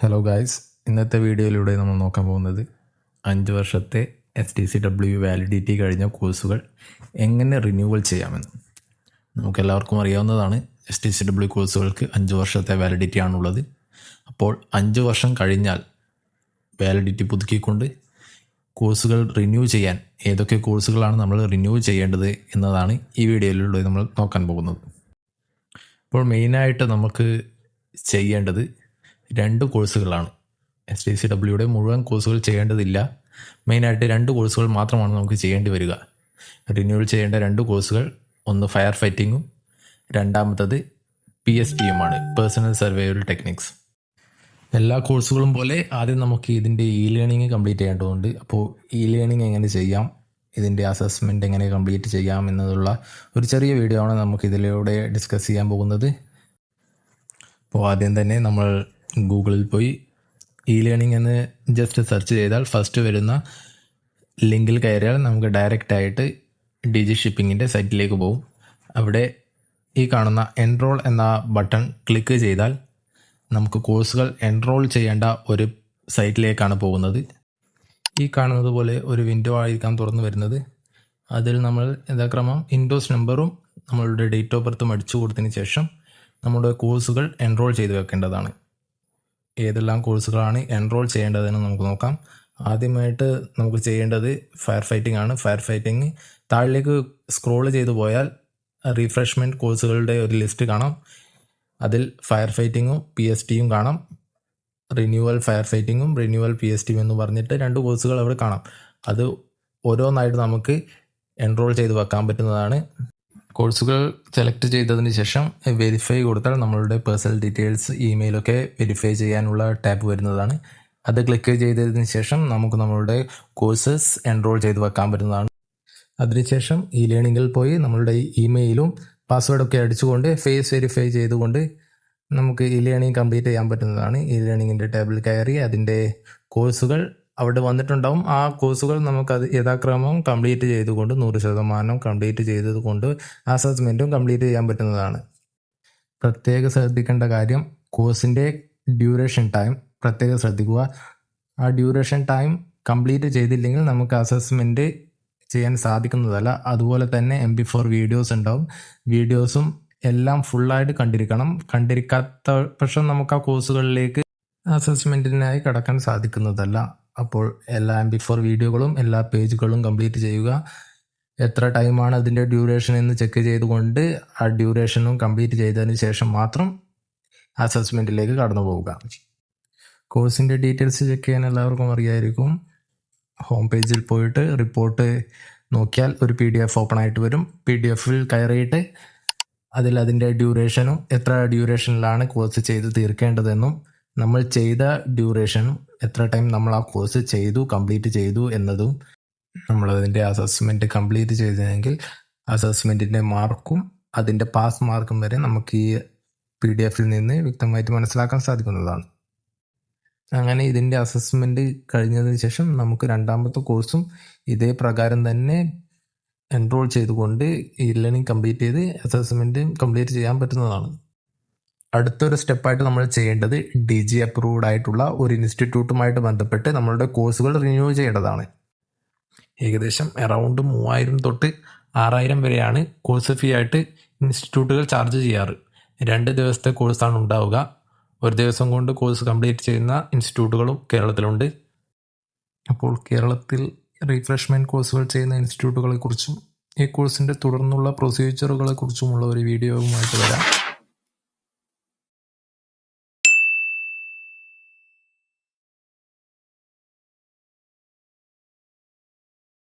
Hello guys, ഇന്നത്തെ വീഡിയോയിലൂടെ നമ്മൾ നോക്കാൻ പോകുന്നത് 5 വർഷത്തെ STCW വാലിഡിറ്റി കഴിഞ്ഞ കോഴ്സുകൾ എങ്ങനെ റിന്യൂവൽ ചെയ്യാമെന്ന്. നമുക്കെല്ലാവർക്കും അറിയാവുന്നതാണ്, STCW കോഴ്സുകൾക്ക് 5 വർഷത്തെ വാലിഡിറ്റി ആണുള്ളത്. അപ്പോൾ 5 വർഷം കഴിഞ്ഞാൽ വാലിഡിറ്റി പുതുക്കിക്കൊണ്ട് കോഴ്സുകൾ റിന്യൂ ചെയ്യാൻ ഏതൊക്കെ കോഴ്സുകളാണ് നമ്മൾ റിന്യൂ ചെയ്യേണ്ടത് എന്നതാണ് ഈ വീഡിയോയിലൂടെ നമ്മൾ നോക്കാൻ പോകുന്നത്. അപ്പോൾ മെയിനായിട്ട് നമുക്ക് ചെയ്യേണ്ടത് 2 കോഴ്സുകളാണ്. STCWയുടെ മുഴുവൻ കോഴ്സുകൾ ചെയ്യേണ്ടതില്ല. മെയിനായിട്ട് 2 കോഴ്സുകൾ മാത്രമാണ് നമുക്ക് ചെയ്യേണ്ടി വരിക. റിന്യൂവൽ ചെയ്യേണ്ട 2 കോഴ്സുകൾ, ഒന്ന് ഫയർ ഫൈറ്റിങ്ങും രണ്ടാമത്തത് PSTയുമാണ്, പേഴ്സണൽ സർവൈവൽ ടെക്നിക്സ്. എല്ലാ കോഴ്സുകളും പോലെ ആദ്യം നമുക്ക് ഇതിൻ്റെ ലേണിംഗ് കംപ്ലീറ്റ് ചെയ്യേണ്ടതുണ്ട്. അപ്പോൾ ലേണിംഗ് എങ്ങനെ ചെയ്യാം, ഇതിൻ്റെ അസസ്മെൻറ്റ് എങ്ങനെ കംപ്ലീറ്റ് ചെയ്യാം എന്നതുള്ള ഒരു ചെറിയ വീഡിയോ ആണ് നമുക്ക് ഇതിലൂടെ ഡിസ്കസ് ചെയ്യാൻ പോകുന്നത്. അപ്പോൾ ആദ്യം തന്നെ നമ്മൾ ഗൂഗിളിൽ പോയി ലേണിംഗ് എന്ന് ജസ്റ്റ് സെർച്ച് ചെയ്താൽ ഫസ്റ്റ് വരുന്ന ലിങ്കിൽ കയറിയാൽ നമുക്ക് ഡയറക്റ്റായിട്ട് DG ഷിപ്പിങ്ങിൻ്റെ സൈറ്റിലേക്ക് പോകും. അവിടെ ഈ കാണുന്ന എൻറോൾ എന്ന ബട്ടൺ ക്ലിക്ക് ചെയ്താൽ നമുക്ക് കോഴ്സുകൾ എൻറോൾ ചെയ്യേണ്ട ഒരു സൈറ്റിലേക്കാണ് പോകുന്നത്. ഈ കാണുന്നത് പോലെ ഒരു വിൻഡോ ആയിരിക്കാം തുറന്നു വരുന്നത്. അതിൽ നമ്മൾ യഥാക്രമം ഇൻഡോസ് നമ്പറും നമ്മളുടെ ഡേറ്റ് ഓഫ് ബർത്തും അടിച്ചു കൊടുത്തതിന് ശേഷം നമ്മുടെ കോഴ്സുകൾ എൻറോൾ ചെയ്ത് വെക്കേണ്ടതാണ്. ഏതെല്ലാം കോഴ്സുകളാണ് എൻറോൾ ചെയ്യേണ്ടതെന്ന് നമുക്ക് നോക്കാം. ആദ്യമായിട്ട് നമുക്ക് ചെയ്യേണ്ടത് ഫയർ ഫൈറ്റിംഗ് ആണ്. ഫയർ ഫൈറ്റിംഗ് താഴേക്ക് സ്ക്രോൾ ചെയ്തു പോയാൽ റീഫ്രഷ്മെൻറ്റ് കോഴ്സുകളുടെ ഒരു ലിസ്റ്റ് കാണാം. അതിൽ ഫയർ ഫൈറ്റിങ്ങും PSTയും കാണാം. റിന്യൂവൽ ഫയർ ഫൈറ്റിങ്ങും റിന്യൂവൽ PSTയും എന്ന് പറഞ്ഞിട്ട് 2 കോഴ്സുകൾ അവിടെ കാണാം. അത് ഓരോന്നായിട്ട് നമുക്ക് എൻറോൾ ചെയ്ത് വെക്കാൻ പറ്റുന്നതാണ്. കോഴ്സുകൾ സെലക്ട് ചെയ്തതിന് ശേഷം വെരിഫൈ കൊടുത്താൽ നമ്മളുടെ പേഴ്സണൽ ഡീറ്റെയിൽസ്, ഇമെയിലൊക്കെ വെരിഫൈ ചെയ്യാനുള്ള ടാബ് വരുന്നതാണ്. അത് ക്ലിക്ക് ചെയ്തതിന് ശേഷം നമുക്ക് നമ്മളുടെ കോഴ്സസ് എൻറോൾ ചെയ്ത് വെക്കാൻ പറ്റുന്നതാണ്. അതിനുശേഷം ലേണിംഗിൽ പോയി നമ്മളുടെ ഇമെയിലും പാസ്വേഡൊക്കെ അടിച്ചുകൊണ്ട് ഫേസ് വെരിഫൈ ചെയ്തുകൊണ്ട് നമുക്ക് ലേണിംഗ് കംപ്ലീറ്റ് ചെയ്യാൻ പറ്റുന്നതാണ്. ലേണിംഗിൻ്റെ ടാബിൽ കയറി അതിൻ്റെ കോഴ്സുകൾ അവിടെ വന്നിട്ടുണ്ടാവും. ആ കോഴ്സുകൾ നമുക്കത് യഥാക്രമം കംപ്ലീറ്റ് ചെയ്തുകൊണ്ട് 100% കംപ്ലീറ്റ് ചെയ്തതുകൊണ്ട് അസസ്മെൻറ്റും കംപ്ലീറ്റ് ചെയ്യാൻ പറ്റുന്നതാണ്. പ്രത്യേകം ശ്രദ്ധിക്കേണ്ട കാര്യം, കോഴ്സിൻ്റെ ഡ്യൂറേഷൻ ടൈം പ്രത്യേകം ശ്രദ്ധിക്കുക. ആ ഡ്യൂറേഷൻ ടൈം കംപ്ലീറ്റ് ചെയ്തില്ലെങ്കിൽ നമുക്ക് അസസ്മെൻറ്റ് ചെയ്യാൻ സാധിക്കുന്നതല്ല. അതുപോലെ തന്നെ MP4 വീഡിയോസ് ഉണ്ടാവും. വീഡിയോസും എല്ലാം ഫുള്ളായിട്ട് കണ്ടിരിക്കണം. കണ്ടിരിക്കാത്ത പക്ഷം നമുക്ക് ആ കോഴ്സുകളിലേക്ക് അസസ്മെൻറ്റിനായി കടക്കാൻ സാധിക്കുന്നതല്ല. അപ്പോൾ എല്ലാ MP4 വീഡിയോകളും എല്ലാ പേജുകളും കംപ്ലീറ്റ് ചെയ്യുക. എത്ര ടൈമാണ് അതിൻ്റെ ഡ്യൂറേഷൻ എന്ന് ചെക്ക് ചെയ്തുകൊണ്ട് ആ ഡ്യൂറേഷനും കംപ്ലീറ്റ് ചെയ്തതിന് ശേഷം മാത്രം അസസ്മെൻറ്റിലേക്ക് കടന്നു പോവുക. കോഴ്സിൻ്റെ ഡീറ്റെയിൽസ് ചെക്ക് ചെയ്യാൻ എല്ലാവർക്കും അറിയായിരിക്കും. ഹോം പേജിൽ പോയിട്ട് റിപ്പോർട്ട് നോക്കിയാൽ ഒരു PDF ഓപ്പൺ ആയിട്ട് വരും. PDFൽ കയറിയിട്ട് അതിൻ്റെ ഡ്യൂറേഷനും എത്ര ഡ്യൂറേഷനിലാണ് കോഴ്സ് ചെയ്ത് തീർക്കേണ്ടതെന്നും നമ്മൾ ചെയ്ത ഡ്യൂറേഷനും എത്ര ടൈം നമ്മൾ ആ കോഴ്സ് കംപ്ലീറ്റ് ചെയ്തു എന്നതും, നമ്മളതിൻ്റെ അസസ്മെൻറ്റ് കംപ്ലീറ്റ് ചെയ്തെങ്കിൽ അസസ്മെൻറ്റിൻ്റെ മാർക്കും അതിൻ്റെ പാസ് മാർക്കും വരെ നമുക്ക് ഈ PDFൽ നിന്ന് വ്യക്തമായിട്ട് മനസ്സിലാക്കാൻ സാധിക്കുന്നതാണ്. അങ്ങനെ ഇതിൻ്റെ അസസ്മെൻറ്റ് കഴിഞ്ഞതിന് ശേഷം നമുക്ക് രണ്ടാമത്തെ കോഴ്സും ഇതേ പ്രകാരം തന്നെ എൻറോൾ ചെയ്തുകൊണ്ട് ലേണിംഗ് കംപ്ലീറ്റ് ചെയ്ത് അസസ്മെൻറ്റ് കംപ്ലീറ്റ് ചെയ്യാൻ പറ്റുന്നതാണ്. അടുത്തൊരു സ്റ്റെപ്പായിട്ട് നമ്മൾ ചെയ്യേണ്ടത് DG അപ്രൂവ്ഡ് ആയിട്ടുള്ള ഒരു ഇൻസ്റ്റിറ്റ്യൂട്ടുമായിട്ട് ബന്ധപ്പെട്ട് നമ്മളുടെ കോഴ്സുകൾ റിന്യൂ ചെയ്യേണ്ടതാണ്. ഏകദേശം അറൗണ്ട് 3000 തൊട്ട് 6000 വരെയാണ് കോഴ്സ് ഫീ ആയിട്ട് ഇൻസ്റ്റിറ്റ്യൂട്ടുകൾ ചാർജ് ചെയ്യാറ്. 2 ദിവസത്തെ കോഴ്സാണ് ഉണ്ടാവുക. ഒരു ദിവസം കൊണ്ട് കോഴ്സ് കംപ്ലീറ്റ് ചെയ്യുന്ന ഇൻസ്റ്റിറ്റ്യൂട്ടുകളും കേരളത്തിലുണ്ട്. അപ്പോൾ കേരളത്തിൽ റീഫ്രഷ്മെൻറ്റ് കോഴ്സുകൾ ചെയ്യുന്ന ഇൻസ്റ്റിറ്റ്യൂട്ടുകളെക്കുറിച്ചും ഈ കോഴ്സിൻ്റെ തുടർന്നുള്ള പ്രൊസീജിയറുകളെക്കുറിച്ചുമുള്ള ഒരു വീഡിയോയുമായിട്ട് വരാം.